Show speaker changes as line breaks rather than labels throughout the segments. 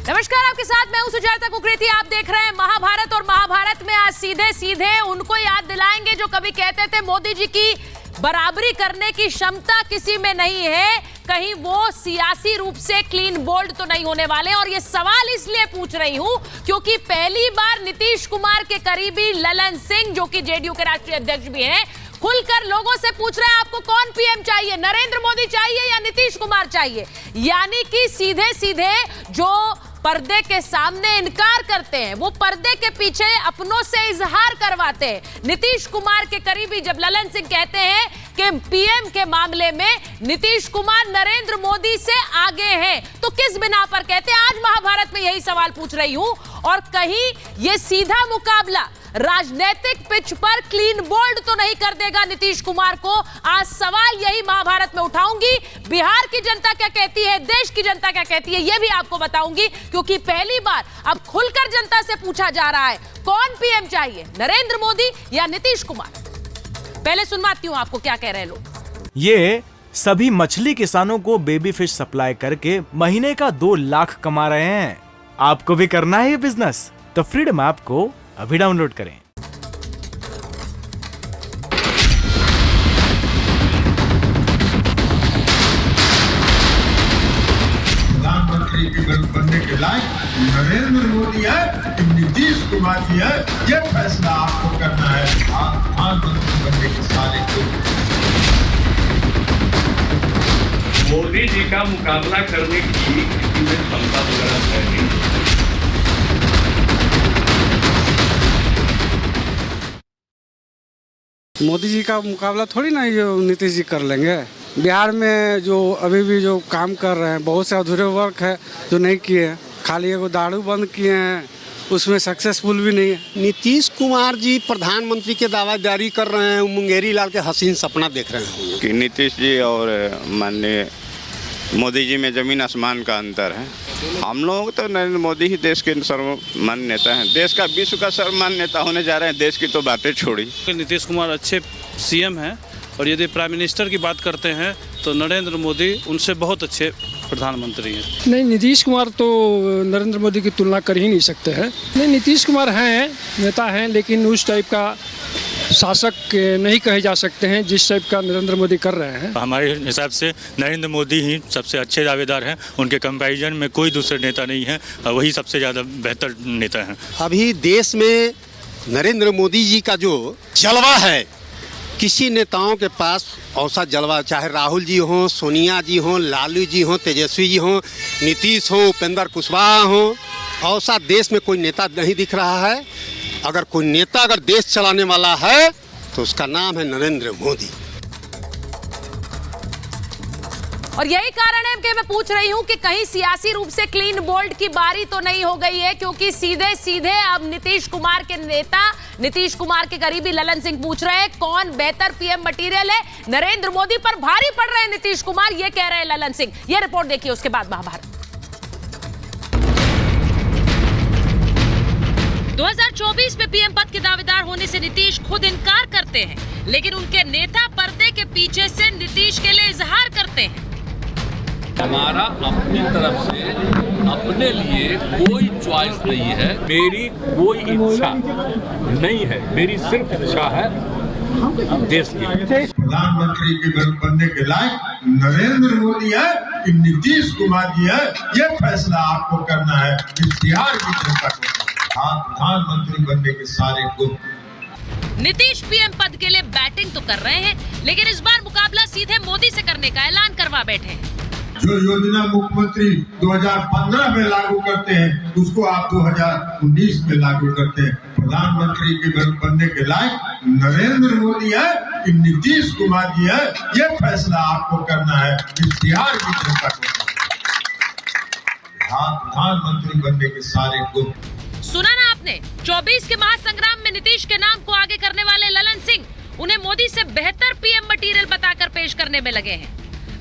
नमस्कार, आपके साथ मैं हूं सुजाता कुकरेती। आप देख रहे हैं महाभारत और महाभारत में आज सीधे सीधे उनको याद दिलाएंगे जो कभी कहते थे मोदी जी की बराबरी करने की क्षमता किसी में नहीं है, कहीं वो सियासी रूप से क्लीन बोल्ड तो नहीं होने वाले। और ये सवाल इसलिए पूछ रही हूं क्योंकि पहली बार नीतीश कुमार के करीबी ललन सिंह, जो कि जेडीयू के राष्ट्रीय अध्यक्ष भी हैं, खुलकर लोगों से पूछ रहे हैं आपको कौन पीएम चाहिए, नरेंद्र मोदी चाहिए या नीतीश कुमार चाहिए। यानी कि सीधे सीधे जो पर्दे के सामने इनकार करते हैं वो पर्दे के पीछे अपनों से इजहार करवाते हैं। नीतीश कुमार के करीबी जब ललन सिंह कहते हैं कि पीएम के मामले में नीतीश कुमार नरेंद्र मोदी से आगे हैं, तो किस बिना पर कहते हैं? आज महाभारत में यही सवाल पूछ रही हूं। और कहीं ये सीधा मुकाबला राजनीतिक पिच पर क्लीन बोल्ड तो नहीं कर देगा नीतीश कुमार को? आज सवाल यही महाभारत में उठाऊंगी। बिहार की जनता क्या कहती है, देश की जनता क्या कहती है, यह भी आपको बताऊंगी, क्योंकि पहली बार अब खुलकर जनता से पूछा जा रहा है कौन पीएम चाहिए, नरेंद्र मोदी या नीतीश कुमार। पहले सुनवाती हूं आपको क्या कह रहे हैं लोग।
ये सभी मछली किसानों को बेबी फिश सप्लाई करके महीने का 2 लाख कमा रहे हैं। आपको भी करना है ये बिजनेस? तो फ्रीडम ऐप को अभी डाउनलोड करें।
प्रधानमंत्री के बनने के लायक नरेंद्र मोदी है कि नीतीश कुमार जी है, ये फैसला आपको करना है। प्रधानमंत्री बनने के सारे
मोदी जी का मुकाबला करने की क्षमता वगैरह है नहीं।
मोदी जी का मुकाबला थोड़ी ना ये नीतीश जी कर लेंगे। बिहार में जो अभी भी जो काम कर रहे हैं, बहुत से अधूरे वर्क है जो नहीं किए हैं। खाली एगो दारू बंद किए हैं, उसमें सक्सेसफुल भी नहीं है।
नीतीश कुमार जी प्रधानमंत्री के दावेदारी कर रहे हैं, मुंगेरी लाल के हसीन सपना देख रहे हैं
कि नीतीश जी और माननीय मोदी जी में जमीन आसमान का अंतर है। हम लोग तो नरेंद्र मोदी ही देश के सर्वमान्य नेता हैं, देश का विश्व का सर्वमान्य नेता होने जा रहे हैं। देश की तो बातें छोड़ी।
नीतीश कुमार अच्छे सीएम हैं और यदि प्राइम मिनिस्टर की बात करते हैं तो नरेंद्र मोदी उनसे बहुत अच्छे प्रधानमंत्री हैं।
नहीं, नीतीश कुमार तो नरेंद्र मोदी की तुलना कर ही नहीं सकते हैं। नहीं, नीतीश कुमार हैं, नेता हैं, लेकिन उस टाइप का शासक नहीं कहे जा सकते हैं जिस टाइप का नरेंद्र मोदी कर रहे हैं।
हमारे हिसाब से नरेंद्र मोदी ही सबसे अच्छे दावेदार हैं। उनके कंपैरिजन में कोई दूसरे नेता नहीं है, वही सबसे ज़्यादा बेहतर नेता हैं।
अभी देश में नरेंद्र मोदी जी का जो जलवा है, किसी नेताओं के पास ऐसा जलवा, चाहे राहुल जी हों, सोनिया जी हों, लालू जी हों, तेजस्वी जी हों, नीतीश हों, उपेंद्र कुशवाहा हों, ऐसा देश में कोई नेता नहीं दिख रहा है। अगर कोई नेता अगर देश चलाने वाला है तो उसका नाम है नरेंद्र मोदी।
और यही कारण है कि मैं पूछ रही हूं कि कहीं सियासी रूप से क्लीन बोल्ड की बारी तो नहीं हो गई है, क्योंकि सीधे सीधे अब नीतीश कुमार के नेता, नीतीश कुमार के करीबी ललन सिंह पूछ रहे हैं कौन बेहतर पीएम मटेरियल है। नरेंद्र मोदी पर भारी पड़ रहे हैं नीतीश कुमार, ये कह रहे हैं ललन सिंह। ये रिपोर्ट देखिए, उसके बाद महाभारत। 2024 में पीएम पद के दावेदार होने से नीतीश खुद इनकार करते हैं, लेकिन उनके नेता पर्दे के पीछे से नीतीश के लिए इजहार करते हैं।
हमारा अपनी तरफ से अपने लिए कोई चॉइस नहीं है, मेरी कोई इच्छा नहीं है, मेरी सिर्फ इच्छा है देश की।
प्रधानमंत्री के बनने के लायक नरेंद्र मोदी है कि नीतीश कुमार जी है, ये फैसला आपको करना है। इस बिहार की जनता को प्रधानमंत्री बनने के सारे गुण।
नीतीश पीएम पद के लिए बैटिंग तो कर रहे हैं, लेकिन इस बार मुकाबला सीधे मोदी से करने का ऐलान करवा बैठे हैं।
जो योजना मुख्यमंत्री 2015 में लागू करते हैं, उसको आप 2019 में लागू करते हैं। प्रधानमंत्री के बनने के लायक नरेंद्र मोदी है कि नीतीश कुमार जी है, ये फैसला आपको करना है। इस बिहार की जनता को प्रधानमंत्री बनने के सारे गुण।
सुना ना आपने, 24 के महासंग्राम में नीतीश के नाम को आगे करने वाले ललन सिंह उन्हें मोदी से बेहतर पीएम मटेरियल बताकर पेश करने में लगे हैं।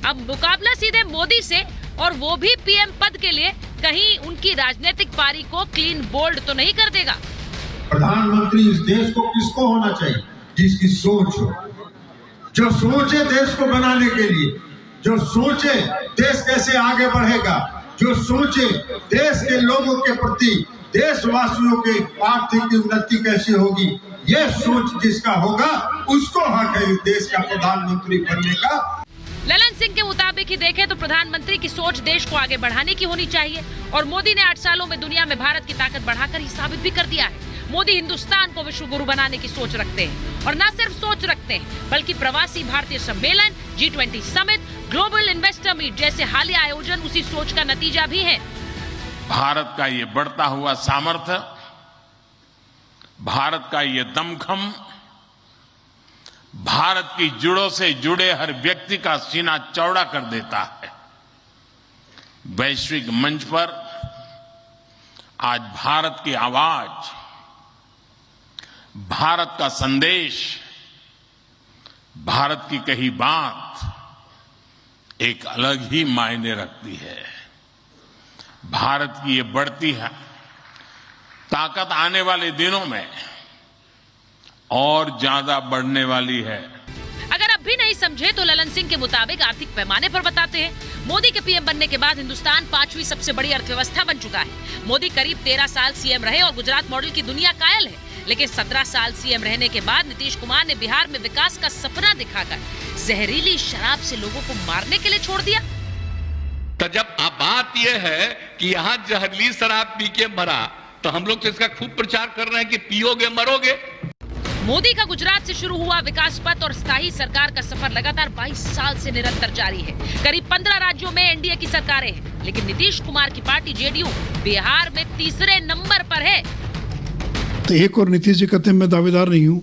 अब मुकाबला सीधे मोदी से, और वो भी पीएम पद के लिए। कहीं उनकी राजनीतिक पारी को क्लीन बोल्ड तो नहीं कर देगा?
प्रधानमंत्री इस देश को किसको होना चाहिए? जिसकी सोच हो, जो सोचे देश को बनाने के लिए, जो सोचे देश कैसे आगे बढ़ेगा, जो सोचे देश के लोगों के प्रति, देशवासियों के आर्थिक उन्नति कैसे होगी, ये सोच जिसका होगा उसको हक है इस देश का प्रधानमंत्री बनने का।
ललन सिंह के मुताबिक ही देखें तो प्रधानमंत्री की सोच देश को आगे बढ़ाने की होनी चाहिए और मोदी ने 8 सालों में दुनिया में भारत की ताकत बढ़ाकर ही साबित भी कर दिया है। मोदी हिंदुस्तान को विश्व गुरु बनाने की सोच रखते हैं और न सिर्फ सोच रखते हैं बल्कि प्रवासी भारतीय सम्मेलन, G20 summit, global investor meet जैसे हालिया आयोजन उसी सोच का नतीजा भी है।
भारत का ये बढ़ता हुआ सामर्थ्य, भारत का ये दमखम, भारत की जड़ों से जुड़े हर व्यक्ति का सीना चौड़ा कर देता है। वैश्विक मंच पर आज भारत की आवाज, भारत का संदेश, भारत की कही बात एक अलग ही मायने रखती है। भारत की ये बढ़ती है ताकत आने वाले दिनों में और ज्यादा बढ़ने वाली है।
अगर अब भी नहीं समझे तो ललन सिंह के मुताबिक आर्थिक पैमाने पर बताते हैं। मोदी के पीएम बनने के बाद हिंदुस्तान 5वीं सबसे बड़ी अर्थव्यवस्था बन चुका है। मोदी करीब 13 साल सीएम रहे और गुजरात मॉडल की दुनिया कायल है, लेकिन 17 साल सीएम रहने के बाद नीतीश कुमार ने बिहार में विकास का सपना दिखाकर जहरीली शराब से लोगों को मारने के लिए छोड़ दिया।
तो जब बात यह है कि यहाँ जहरीली शराब पी के मरा तो हम लोग तो इसका खूब प्रचार कर रहे हैं कि पियोगे मरोगे।
मोदी का गुजरात से शुरू हुआ विकास पथ और स्थायी सरकार का सफर लगातार 22 साल से निरंतर जारी है। करीब 15 राज्यों में एनडीए की सरकारें हैं, लेकिन नीतीश कुमार की पार्टी जेडीयू बिहार में तीसरे नंबर पर है।
तो एक और नीतीश जी कहते हैं मैं दावेदार नहीं हूँ,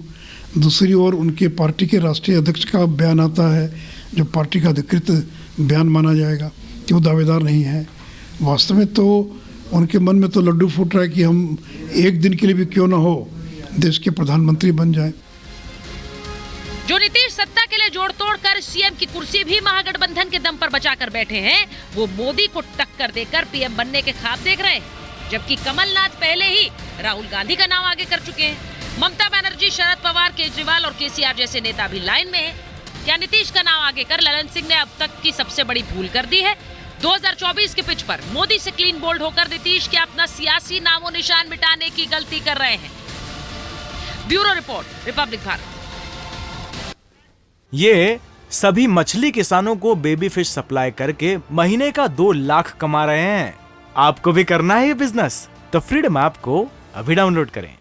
दूसरी ओर उनके पार्टी के राष्ट्रीय अध्यक्ष का बयान आता है जो पार्टी का अधिकृत बयान माना जाएगा कि वो दावेदार नहीं है। वास्तव में तो उनके मन में तो लड्डू फूट रहा है कि हम एक दिन के लिए भी क्यों ना हो देश के प्रधानमंत्री बन जाए।
जो नीतीश सत्ता के लिए जोड़ तोड़ कर सीएम की कुर्सी भी महागठबंधन के दम पर बचाकर बैठे हैं, वो मोदी को टक्कर देकर पीएम बनने के ख्वाब देख रहे हैं, जबकि कमलनाथ पहले ही राहुल गांधी का नाम आगे कर चुके हैं। ममता बनर्जी, शरद पवार, केजरीवाल और केसीआर जैसे नेता भी लाइन में हैं। क्या नीतीश का नाम आगे कर ललन सिंह ने अब तक की सबसे बड़ी भूल कर दी है? 2024 के पिच पर मोदी से क्लीन बोल्ड होकर नीतीश के अपना सियासी नामो निशान मिटाने की गलती कर रहे हैं। Bureau report, Republic Bharat.
ये सभी मछली किसानों को बेबी फिश सप्लाई करके महीने का 2 लाख कमा रहे हैं। आपको भी करना है ये बिजनेस? तो फ्रीडम ऐप को अभी डाउनलोड करें।